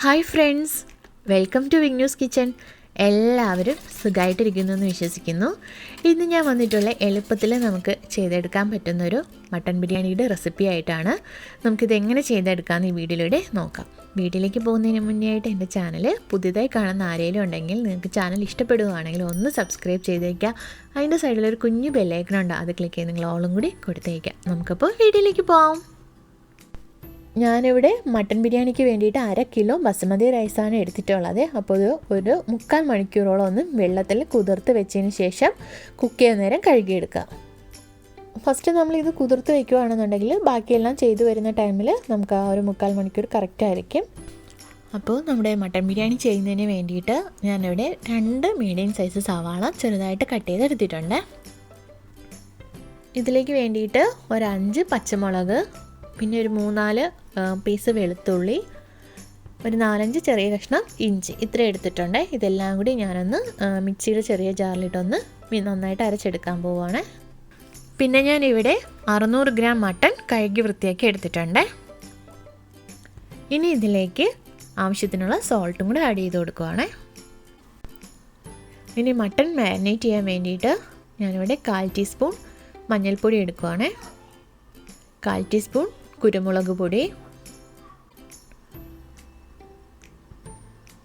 Hi friends, welcome to Vignu's kitchen. എല്ലാവരും സുഖമായിട്ടിരിക്കുന്നു എന്ന് വിശ്വസിക്കുന്നു. ഇന്ന് ഞാൻ വന്നിട്ടുള്ള എളുപ്പത്തിൽ നമുക്ക് ചെയ്തെടുക്കാൻ പറ്റുന്നൊരു മട്ടൻ ബിരിയാണിയുടെ റെസിപ്പി ആയിട്ടാണ്. നമുക്കിത് എങ്ങനെ ചെയ്തെടുക്കാമെന്ന് ഈ വീഡിയോയിലൂടെ നോക്കാം. വീഡിയോയിലേക്ക് പോകുന്നതിന് മുന്നേ ആയിട്ട് എൻ്റെ ചാനൽ പുതിയതായി കാണുന്ന ആരെങ്കിലും ഉണ്ടെങ്കിൽ നിങ്ങൾക്ക് ചാനൽ ഇഷ്ടപ്പെടുകയാണെങ്കിൽ ഒന്ന് സബ്സ്ക്രൈബ് ചെയ്തേക്കുക. അതിൻ്റെ സൈഡിലൊരു കുഞ്ഞു ബെല്ലൈക്കൺ ഉണ്ട്, അത് ക്ലിക്ക് ചെയ്ത് നിങ്ങൾ ഓളും കൂടി കൊടുത്തേക്കാം. നമുക്കപ്പോൾ വീഡിയോയിലേക്ക് പോകാം. ഞാനിവിടെ മട്ടൻ ബിരിയാണിക്ക് വേണ്ടിയിട്ട് 1/2 കിലോ ബസുമതി റൈസാണ് എടുത്തിട്ടുള്ളത്. അപ്പോൾ ഒരു 3/4 മണിക്കൂറോളം ഒന്ന് വെള്ളത്തിൽ കുതിർത്ത് വെച്ചതിന് ശേഷം കുക്ക് ചെയ്യുന്ന നേരം കഴുകിയെടുക്കുക. ഫസ്റ്റ് നമ്മളിത് കുതിർത്ത് വയ്ക്കുകയാണെന്നുണ്ടെങ്കിൽ ബാക്കിയെല്ലാം ചെയ്തു വരുന്ന ടൈമിൽ നമുക്ക് ആ ഒരു 3/4 മണിക്കൂർ കറക്റ്റായിരിക്കും. അപ്പോൾ നമ്മുടെ മട്ടൻ ബിരിയാണി ചെയ്യുന്നതിന് വേണ്ടിയിട്ട് ഞാനിവിടെ 2 മീഡിയം സൈസ് സവാള ചെറുതായിട്ട് കട്ട് ചെയ്തെടുത്തിട്ടുണ്ട്. ഇതിലേക്ക് വേണ്ടിയിട്ട് ഒരു 5 പച്ചമുളക്, പിന്നെ ഒരു 3-4 പീസ് വെളുത്തുള്ളി, ഒരു 4-5 ചെറിയ കഷ്ണം ഇഞ്ചി, ഇത്ര എടുത്തിട്ടുണ്ട്. ഇതെല്ലാം കൂടി ഞാനൊന്ന് മിക്സിയുടെ ചെറിയ ജാറിലിട്ടൊന്ന് നന്നായിട്ട് അരച്ചെടുക്കാൻ പോവുകയാണ്. പിന്നെ ഞാനിവിടെ 600 ഗ്രാം മട്ടൺ കഴുകി വൃത്തിയാക്കി എടുത്തിട്ടുണ്ട്. ഇനി ഇതിലേക്ക് ആവശ്യത്തിനുള്ള സോൾട്ടും കൂടെ ആഡ് ചെയ്ത് കൊടുക്കുവാണ്. ഇനി മട്ടൺ മാരിനേറ്റ് ചെയ്യാൻ വേണ്ടിയിട്ട് ഞാനിവിടെ 1/4 ടീസ്പൂൺ മഞ്ഞൾപ്പൊടി എടുക്കുവാണ്, 1/4 ടീസ്പൂൺ കുരുമുളക് പൊടി,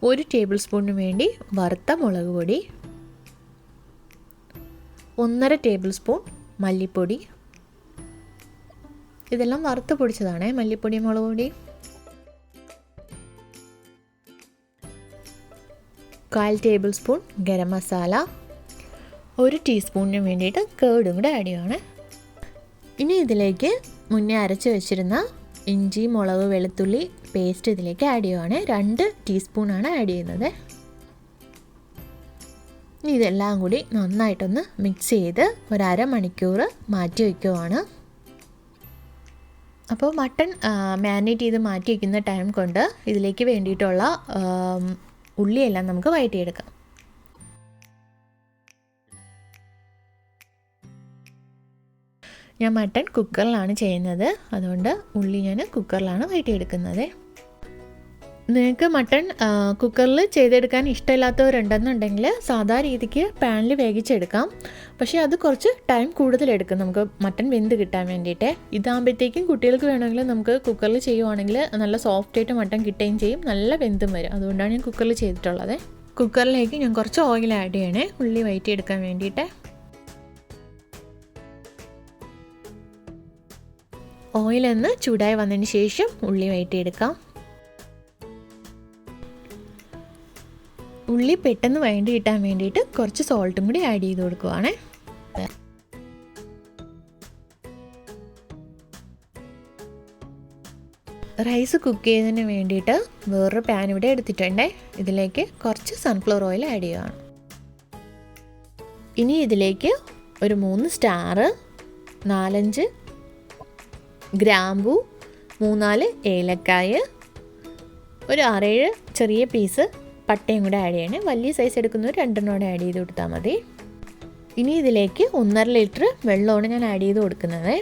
1 ടേബിൾ സ്പൂണിന് വേണ്ടി വറുത്ത മുളക് പൊടി, 1/2 ടേബിൾ സ്പൂൺ മല്ലിപ്പൊടി. ഇതെല്ലാം വറുത്ത് പൊടിച്ചതാണ്, മല്ലിപ്പൊടി മുളക് പൊടി. 1/4 ടേബിൾ സ്പൂൺ ഗരം മസാല, 1 ടീസ്പൂണിന് വേണ്ടിയിട്ട് കേർഡും കൂടെ ആഡ് ചെയ്യുകയാണ്. ഇനി ഇതിലേക്ക് മുന്നേ അരച്ച് വെച്ചിരുന്ന ഇഞ്ചി മുളക് വെളുത്തുള്ളി പേസ്റ്റ് ഇതിലേക്ക് ആഡ് ചെയ്യുകയാണ്. 2 ടീസ്പൂണാണ് ആഡ് ചെയ്യുന്നത്. ഇനി ഇതെല്ലാം കൂടി നന്നായിട്ടൊന്ന് മിക്സ് ചെയ്ത് ഒരു 1/2 മണിക്കൂർ മാറ്റി വയ്ക്കുവാണ്. അപ്പോൾ മട്ടൺ മാരിനേറ്റ് ചെയ്ത് മാറ്റി വയ്ക്കുന്ന ടൈം കൊണ്ട് ഇതിലേക്ക് വേണ്ടിയിട്ടുള്ള ഉള്ളിയെല്ലാം നമുക്ക് വഴറ്റിയെടുക്കാം. ഞാൻ മട്ടൺ കുക്കറിലാണ് ചെയ്യുന്നത്, അതുകൊണ്ട് ഉള്ളി ഞാൻ കുക്കറിലാണ് വഴറ്റിയെടുക്കുന്നത്. നിങ്ങൾക്ക് മട്ടൺ കുക്കറിൽ ചെയ്തെടുക്കാൻ ഇഷ്ടമില്ലാത്തവരുണ്ടെന്നുണ്ടെങ്കിൽ സാധാ രീതിക്ക് പാനിൽ വേവിച്ചെടുക്കാം. പക്ഷേ അത് കുറച്ച് ടൈം കൂടുതലെടുക്കും നമുക്ക് മട്ടൺ വെന്ത് കിട്ടാൻ വേണ്ടിയിട്ട്. ഇതാകുമ്പോഴത്തേക്കും കുട്ടികൾക്ക് വേണമെങ്കിൽ നമുക്ക് കുക്കറിൽ ചെയ്യുവാണെങ്കിൽ നല്ല സോഫ്റ്റായിട്ട് മട്ടൺ കിട്ടുകയും ചെയ്യും, നല്ല വെന്തും വരും. അതുകൊണ്ടാണ് ഞാൻ കുക്കറിൽ ചെയ്തിട്ടുള്ളത്. കുക്കറിലേക്ക് ഞാൻ കുറച്ച് ഓയിൽ ആഡ് ചെയ്യണേ ഉള്ളി വഴറ്റിയെടുക്കാൻ വേണ്ടിയിട്ട്. ഓയിലൊന്ന് ചൂടായി വന്നതിന് ശേഷം ഉള്ളി വഴറ്റിയെടുക്കാം. ഉള്ളി പെട്ടെന്ന് വഴണ്ടി കിട്ടാൻ വേണ്ടിയിട്ട് കുറച്ച് സോൾട്ടും കൂടി ആഡ് ചെയ്ത് കൊടുക്കുവാണ്. റൈസ് കുക്ക് ചെയ്യുന്നതിന് വേണ്ടിയിട്ട് വേറൊരു പാൻ ഇവിടെ എടുത്തിട്ടുണ്ട്. ഇതിലേക്ക് കുറച്ച് സൺഫ്ലവർ ഓയിൽ ആഡ് ചെയ്യുകയാണ്. ഇനി ഇതിലേക്ക് ഒരു 3 സ്റ്റാർ, 4-5 ഗ്രാമ്പൂ, 3-4 ഏലക്കായ, ഒരു 6-7 ചെറിയ പീസ് പട്ടയും കൂടെ ആഡ് ചെയ്യണേ. വലിയ സൈസ് എടുക്കുന്നവർ 2 ആഡ് ചെയ്ത് കൊടുത്താൽ മതി. ഇനി ഇതിലേക്ക് 1.5 ലിറ്റർ വെള്ളമാണ് ഞാൻ ആഡ് ചെയ്ത് കൊടുക്കുന്നത്.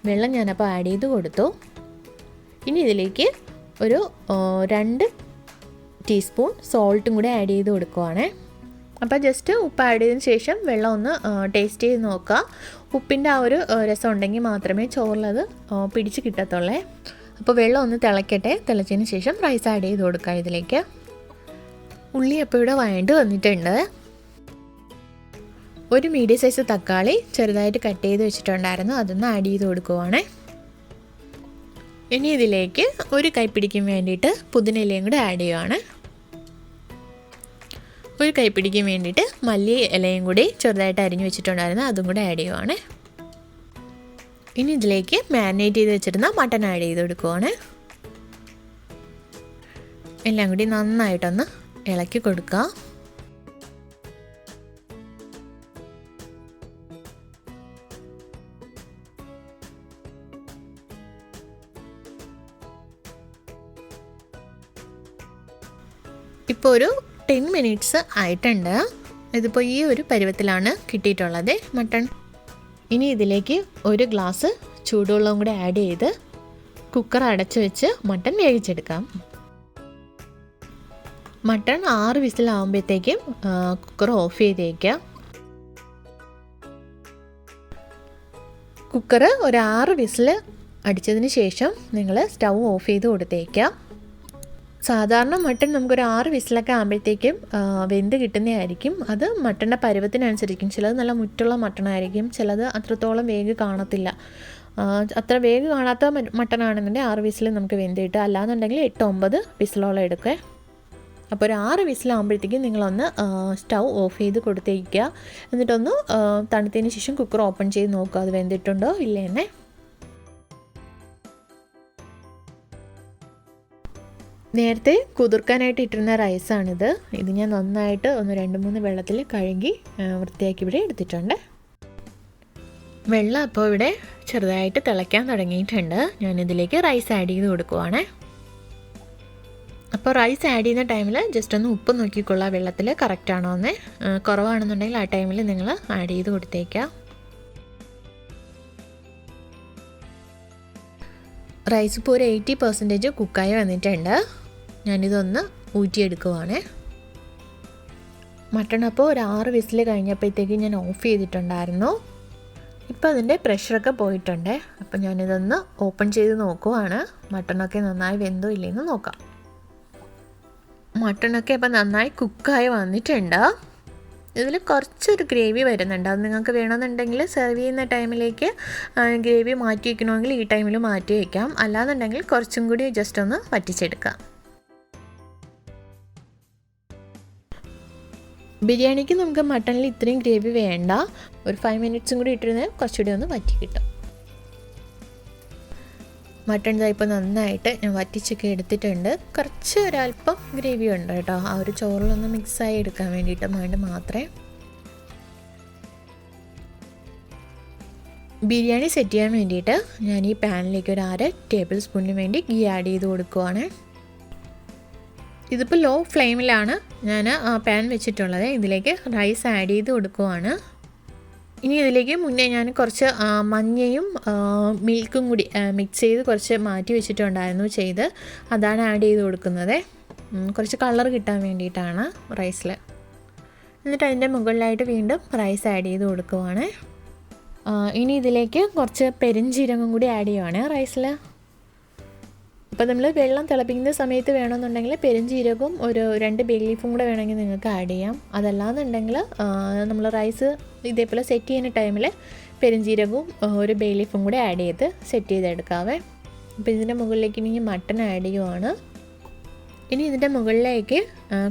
വെള്ളം ഞാനപ്പോൾ ആഡ് ചെയ്ത് കൊടുത്തു. ഇനി ഇതിലേക്ക് ഒരു 2 ടീസ്പൂൺ സോൾട്ടും കൂടെ ആഡ് ചെയ്ത് കൊടുക്കുവാണ്. അപ്പോൾ ജസ്റ്റ് ഉപ്പ് ആഡ് ചെയ്തതിന് ശേഷം വെള്ളം ഒന്ന് ടേസ്റ്റ് ചെയ്ത് നോക്കുക. ഉപ്പിൻ്റെ ആ ഒരു രസം ഉണ്ടെങ്കിൽ മാത്രമേ ചോറിലത് പിടിച്ച് കിട്ടത്തുള്ളേ. അപ്പോൾ വെള്ളം ഒന്ന് തിളയ്ക്കട്ടെ. തിളച്ചതിന് ശേഷം റൈസ് ആഡ് ചെയ്ത് കൊടുക്കുക ഇതിലേക്ക്. ഉള്ളി അപ്പോൾ ഇവിടെ വഴണ്ട് വന്നിട്ടുണ്ട്. ഒരു മീഡിയം സൈസ് തക്കാളി ചെറുതായിട്ട് കട്ട് ചെയ്ത് വെച്ചിട്ടുണ്ടായിരുന്നു, അതൊന്ന് ആഡ് ചെയ്ത് കൊടുക്കുവാണ്. ഇനി ഇതിലേക്ക് ഒരു കൈപ്പിടിക്കും വേണ്ടിയിട്ട് പുതിനയിലയും കൂടെ ആഡ് ചെയ്യുവാണ്. ഒരു കൈപ്പിടിക്ക് വേണ്ടിയിട്ട് മല്ലി ഇലയും കൂടി ചെറുതായിട്ട് അരിഞ്ഞു വെച്ചിട്ടുണ്ടായിരുന്നു, അതും കൂടെ ആഡ് ചെയ്യുവാണ്. ഇനി ഇതിലേക്ക് മാരിനേറ്റ് ചെയ്ത് വെച്ചിരുന്ന മട്ടൺ ആഡ് ചെയ്ത് കൊടുക്കുവാണ്. എല്ലാം കൂടി നന്നായിട്ടൊന്ന് ഇളക്കി കൊടുക്കുക. ഇപ്പോൾ ഒരു 10 മിനിറ്റ്സ് ആയിട്ടുണ്ട്. ഇതിപ്പോൾ ഈ ഒരു പരുവത്തിലാണ് കിട്ടിയിട്ടുള്ളത് മട്ടൺ. ഇനി ഇതിലേക്ക് 1 ഗ്ലാസ് ചൂടുവെള്ളം കൂടെ ആഡ് ചെയ്ത് കുക്കർ അടച്ചു വെച്ച് മട്ടൺ വേവിച്ചെടുക്കാം. മട്ടൺ 6 വിസിലാകുമ്പോഴത്തേക്കും കുക്കർ ഓഫ് ചെയ്തേക്കുക. കുക്കർ ഒരു 6 വിസിൽ അടിച്ചതിന് ശേഷം നിങ്ങൾ സ്റ്റൗ ഓഫ് ചെയ്ത് കൊടുത്തേക്കുക. സാധാരണ മട്ടൺ നമുക്കൊരു 6 വിസിലൊക്കെ ആകുമ്പോഴത്തേക്കും വെന്ത് കിട്ടുന്നതായിരിക്കും. അത് മട്ടൻ്റെ പരുവത്തിനനുസരിക്കും. ചിലത് നല്ല മുറ്റുള്ള മട്ടണായിരിക്കും, ചിലത് അത്രത്തോളം വേഗ് കാണത്തില്ല. അത്ര വേഗ് കാണാത്ത മട്ടനാണെന്നുണ്ടെങ്കിൽ 6 വിസിൽ നമുക്ക് വെന്ത് കിട്ടുക. അല്ലാന്നുണ്ടെങ്കിൽ 8-9 വിസിലോളം എടുക്കുക. അപ്പോൾ ഒരു 6 വിസിലാകുമ്പോഴത്തേക്കും നിങ്ങളൊന്ന് സ്റ്റൗ ഓഫ് ചെയ്ത് കൊടുത്തേക്കുക. എന്നിട്ടൊന്ന് തണുത്തതിന് ശേഷം കുക്കർ ഓപ്പൺ ചെയ്ത് നോക്കുക അത് വെന്തിട്ടുണ്ടോ ഇല്ലേന്നെ. നേരത്തെ കുതിർക്കാനായിട്ട് ഇട്ടിരുന്ന റൈസാണിത്. ഇത് ഞാൻ നന്നായിട്ട് 1-2-3 വെള്ളത്തിൽ കഴുകി വൃത്തിയാക്കി ഇവിടെ എടുത്തിട്ടുണ്ട്. വെള്ളം അപ്പോൾ ഇവിടെ ചെറുതായിട്ട് തിളയ്ക്കാൻ തുടങ്ങിയിട്ടുണ്ട്. ഞാനിതിലേക്ക് റൈസ് ആഡ് ചെയ്ത് കൊടുക്കുവാണ്. അപ്പോൾ റൈസ് ആഡ് ചെയ്യുന്ന ടൈമിൽ ജസ്റ്റ് ഒന്ന് ഉപ്പ് നോക്കിക്കൊള്ളാം വെള്ളത്തിൽ കറക്റ്റാണോ എന്ന്. കുറവാണെന്നുണ്ടെങ്കിൽ ആ ടൈമിൽ നിങ്ങൾ ആഡ് ചെയ്ത് കൊടുത്തേക്കുക. റൈസ് ഇപ്പോൾ ഒരു 80% കുക്കായി വന്നിട്ടുണ്ട്. ഞാനിതൊന്ന് ഊറ്റിയെടുക്കുവാണ്. മട്ടൺ അപ്പോൾ ഒരു 6 വിസിൽ കഴിഞ്ഞപ്പോഴത്തേക്ക് ഞാൻ ഓഫ് ചെയ്തിട്ടുണ്ടായിരുന്നു. ഇപ്പോൾ അതിൻ്റെ പ്രഷറൊക്കെ പോയിട്ടുണ്ട്. അപ്പോൾ ഞാനിതൊന്ന് ഓപ്പൺ ചെയ്ത് നോക്കുവാണ്. മട്ടണൊക്കെ നന്നായി വെന്തോ ഇല്ലെന്ന് നോക്കാം. മട്ടണൊക്കെ ഇപ്പോൾ നന്നായി കുക്കായി വന്നിട്ടുണ്ട്. ഇതിൽ കുറച്ചൊരു ഗ്രേവി വരുന്നുണ്ട്. അത് നിങ്ങൾക്ക് വേണമെന്നുണ്ടെങ്കിൽ സെർവ് ചെയ്യുന്ന ടൈമിലേക്ക് ഗ്രേവി മാറ്റി വയ്ക്കണമെങ്കിൽ ഈ ടൈമിൽ മാറ്റി വയ്ക്കാം. അല്ലാന്നുണ്ടെങ്കിൽ കുറച്ചും കൂടി ജസ്റ്റ് ഒന്ന് വറ്റിച്ചെടുക്കാം. ബിരിയാണിക്ക് നമുക്ക് മട്ടണിൽ ഇത്രയും ഗ്രേവി വേണ്ട. ഒരു 5 മിനിറ്റ്സും കൂടി ഇട്ടിരുന്നാൽ കുറച്ചുകൂടി ഒന്ന് വറ്റി കിട്ടും. മട്ടൺ ഇപ്പോൾ നന്നായിട്ട് ഞാൻ വറ്റിച്ചൊക്കെ എടുത്തിട്ടുണ്ട്. കുറച്ച് ഒരല്പം ഗ്രേവി ഉണ്ട് കേട്ടോ. ആ ഒരു ചോറിലൊന്ന് മിക്സായി എടുക്കാൻ വേണ്ടിയിട്ട് വേണ്ടി മാത്രമേ. ബിരിയാണി സെറ്റ് ചെയ്യാൻ വേണ്ടിയിട്ട് ഞാൻ ഈ പാനിലേക്ക് ഒരു 1/2 ടേബിൾ സ്പൂണിന് വേണ്ടി ഗീ ആഡ് ചെയ്ത് കൊടുക്കുവാണ്. ഇതിപ്പോൾ ലോ ഫ്ലെയിമിലാണ് ഞാൻ പാൻ വെച്ചിട്ടുള്ളത്. ഇതിലേക്ക് റൈസ് ആഡ് ചെയ്ത് കൊടുക്കുവാണ്. ഇനി ഇതിലേക്ക് മുന്നേ ഞാൻ കുറച്ച് മഞ്ഞയും മിൽക്കും കൂടി മിക്സ് ചെയ്ത് കുറച്ച് മാറ്റി വെച്ചിട്ടുണ്ടായിരുന്നു ചെയ്ത്. അതാണ് ആഡ് ചെയ്ത് കൊടുക്കുന്നത്. കുറച്ച് കളർ കിട്ടാൻ വേണ്ടിയിട്ടാണ് റൈസിൽ. എന്നിട്ട് അതിൻ്റെ മുകളിലായിട്ട് വീണ്ടും റൈസ് ആഡ് ചെയ്ത് കൊടുക്കുവാണ്. ഇനി ഇതിലേക്ക് കുറച്ച് പെരുംജീരകം കൂടി ആഡ് ചെയ്യുവാണ് റൈസിൽ. അപ്പോൾ നമ്മൾ വെള്ളം തിളപ്പിക്കുന്ന സമയത്ത് വേണമെന്നുണ്ടെങ്കിൽ പെരുംജീരകവും ഒരു 2 ബേ ലീഫും കൂടെ വേണമെങ്കിൽ നിങ്ങൾക്ക് ആഡ് ചെയ്യാം. അതല്ലാന്നുണ്ടെങ്കിൽ നമ്മൾ റൈസ് ഇതേപോലെ സെറ്റ് ചെയ്യുന്ന ടൈമിൽ പെരുംജീരകവും ഒരു ബേ ലീഫും കൂടെ ആഡ് ചെയ്ത് സെറ്റ് ചെയ്തെടുക്കാവേ. അപ്പോൾ ഇതിൻ്റെ മുകളിലേക്ക് ഇനി മട്ടൺ ആഡ് ചെയ്യുവാണ്. ഇനി ഇതിൻ്റെ മുകളിലേക്ക്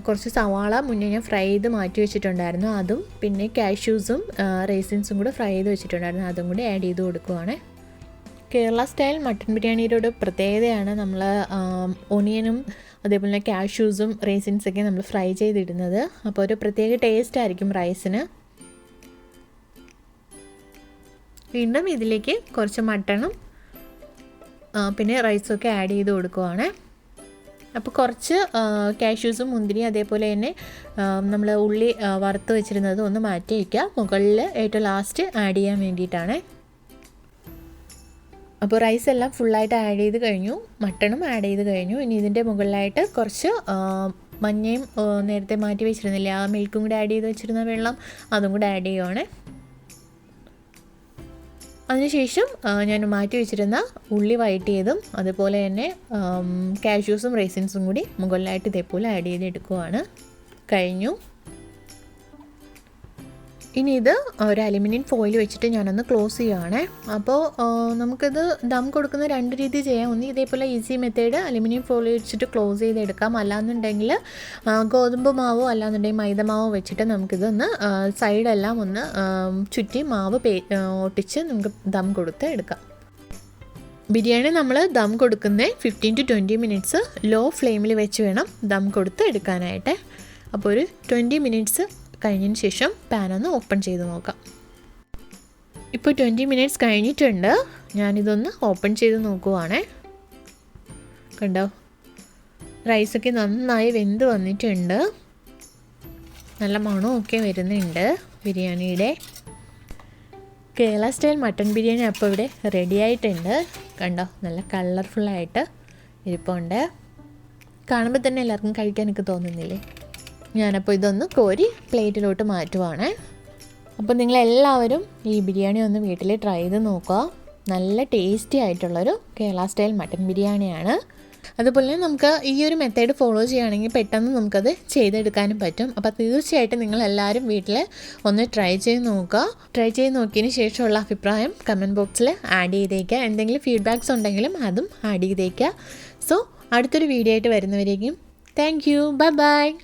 കുറച്ച് സവാള മുന്നേ ഞാൻ ഫ്രൈ ചെയ്ത് മാറ്റി വെച്ചിട്ടുണ്ടായിരുന്നു. അതും പിന്നെ കാഷ്യൂസും റേസിൻസും കൂടെ ഫ്രൈ ചെയ്ത് വെച്ചിട്ടുണ്ടായിരുന്നു. അതും കൂടി ആഡ് ചെയ്ത് കൊടുക്കുവാണ്. കേരള സ്റ്റൈൽ മട്ടൺ ബിരിയാണിയുടെ ഒരു പ്രത്യേകതയാണ് നമ്മൾ ഒണിയനും അതേപോലെ തന്നെ കാഷ്യൂസും റേസിൻസൊക്കെ നമ്മൾ ഫ്രൈ ചെയ്തിടുന്നത്. അപ്പോൾ ഒരു പ്രത്യേക ടേസ്റ്റ് ആയിരിക്കും റൈസിന്. വീണ്ടും ഇതിലേക്ക് കുറച്ച് മട്ടണും പിന്നെ റൈസൊക്കെ ആഡ് ചെയ്ത് കൊടുക്കുവാണ്. അപ്പോൾ കുറച്ച് കാഷ്യൂസും മുന്തിരി അതേപോലെ തന്നെ നമ്മൾ ഉള്ളി വറുത്ത് വെച്ചിരുന്നത് ഒന്ന് മാറ്റി വയ്ക്കുക. മുകളിൽ ഏറ്റവും ലാസ്റ്റ് ആഡ് ചെയ്യാൻ വേണ്ടിയിട്ടാണ്. അപ്പോൾ റൈസ് എല്ലാം ഫുള്ളായിട്ട് ആഡ് ചെയ്ത് കഴിഞ്ഞു. മട്ടണും ആഡ് ചെയ്ത് കഴിഞ്ഞു. ഇനി ഇതിൻ്റെ മുകളിലായിട്ട് കുറച്ച് മഞ്ഞയും നേരത്തെ മാറ്റി വെച്ചിരുന്നില്ല, ആ മിൽക്കും കൂടെ ആഡ് ചെയ്ത് വെച്ചിരുന്ന വെള്ളം അതും കൂടെ ആഡ് ചെയ്യുവാണ്. അതിനുശേഷം ഞാൻ മാറ്റി വെച്ചിരുന്ന ഉള്ളി വഴറ്റിയതും അതുപോലെ തന്നെ കാഷ്യൂസും റേസിൻസും കൂടി മുകളിലായിട്ട് ഇതേപോലെ ആഡ് ചെയ്ത് എടുക്കുവാണ്. കഴിഞ്ഞു. ഇനി ഇത് ഒരു അലുമിനിയം ഫോയിൽ വെച്ചിട്ട് ഞാനൊന്ന് ക്ലോസ് ചെയ്യുവാണ്. അപ്പോൾ നമുക്കിത് ദം കൊടുക്കുന്ന 2 രീതി ചെയ്യാം. ഒന്ന് ഇതേപോലെ ഈസി മെത്തേഡ് അലുമിനിയം ഫോയിൽ വെച്ചിട്ട് ക്ലോസ് ചെയ്തെടുക്കാം. അല്ലാന്നുണ്ടെങ്കിൽ ഗോതമ്പ് മാവോ അല്ലാന്നുണ്ടെങ്കിൽ മൈദ മാവോ വെച്ചിട്ട് നമുക്കിതൊന്ന് സൈഡെല്ലാം ഒന്ന് ചുറ്റി മാവ് ഒട്ടിച്ച് നമുക്ക് ദം കൊടുത്ത് എടുക്കാം. ബിരിയാണി നമ്മൾ ദം കൊടുക്കുന്നത് 15 to 20 മിനിറ്റ്സ് ലോ ഫ്ലെയിമിൽ വെച്ച് വേണം ദം കൊടുത്ത് എടുക്കാനായിട്ട്. അപ്പോൾ ഒരു 20 മിനിറ്റ്സ് കഴിഞ്ഞതിന് ശേഷം പാനൊന്ന് ഓപ്പൺ ചെയ്ത് നോക്കാം. ഇപ്പോൾ 20 മിനിറ്റ്സ് കഴിഞ്ഞിട്ടുണ്ട്. ഞാനിതൊന്ന് ഓപ്പൺ ചെയ്ത് നോക്കുവാണേ. കണ്ടോ, റൈസൊക്കെ നന്നായി വെന്ത് വന്നിട്ടുണ്ട്. നല്ല മണമൊക്കെ വരുന്നുണ്ട് ബിരിയാണിയുടെ. കേരള സ്റ്റൈൽ മട്ടൺ ബിരിയാണി അപ്പോൾ ഇവിടെ റെഡി ആയിട്ടുണ്ട്. കണ്ടോ, നല്ല കളർഫുള്ളായിട്ട് ഇരിപ്പുണ്ട്. കാണുമ്പോൾ തന്നെ എല്ലാവർക്കും കഴിക്കാനൊക്കെ തോന്നുന്നില്ലേ? ഞാനപ്പോൾ ഇതൊന്ന് കോരി പ്ലേറ്റിലോട്ട് മാറ്റുവാണ്. അപ്പോൾ നിങ്ങളെല്ലാവരും ഈ ബിരിയാണി ഒന്ന് വീട്ടിൽ ട്രൈ ചെയ്ത് നോക്കുക. നല്ല ടേസ്റ്റി ആയിട്ടുള്ളൊരു കേരള സ്റ്റൈൽ മട്ടൻ ബിരിയാണിയാണ്. അതുപോലെ തന്നെ നമുക്ക് ഈ ഒരു മെത്തേഡ് ഫോളോ ചെയ്യുകയാണെങ്കിൽ പെട്ടെന്ന് നമുക്കത് ചെയ്തെടുക്കാനും പറ്റും. അപ്പോൾ തീർച്ചയായിട്ടും നിങ്ങളെല്ലാവരും വീട്ടിൽ ഒന്ന് ട്രൈ ചെയ്ത് നോക്കുക. ട്രൈ ചെയ്ത് നോക്കിയതിന് ശേഷമുള്ള അഭിപ്രായം കമൻറ്റ് ബോക്സിൽ ആഡ് ചെയ്തേക്കുക. എന്തെങ്കിലും ഫീഡ്ബാക്ക്സ് ഉണ്ടെങ്കിലും അതും ആഡ് ചെയ്തേക്കുക. സോ അടുത്തൊരു വീഡിയോ ആയിട്ട് വരുന്നവരേക്കും താങ്ക് യു. Bye bye.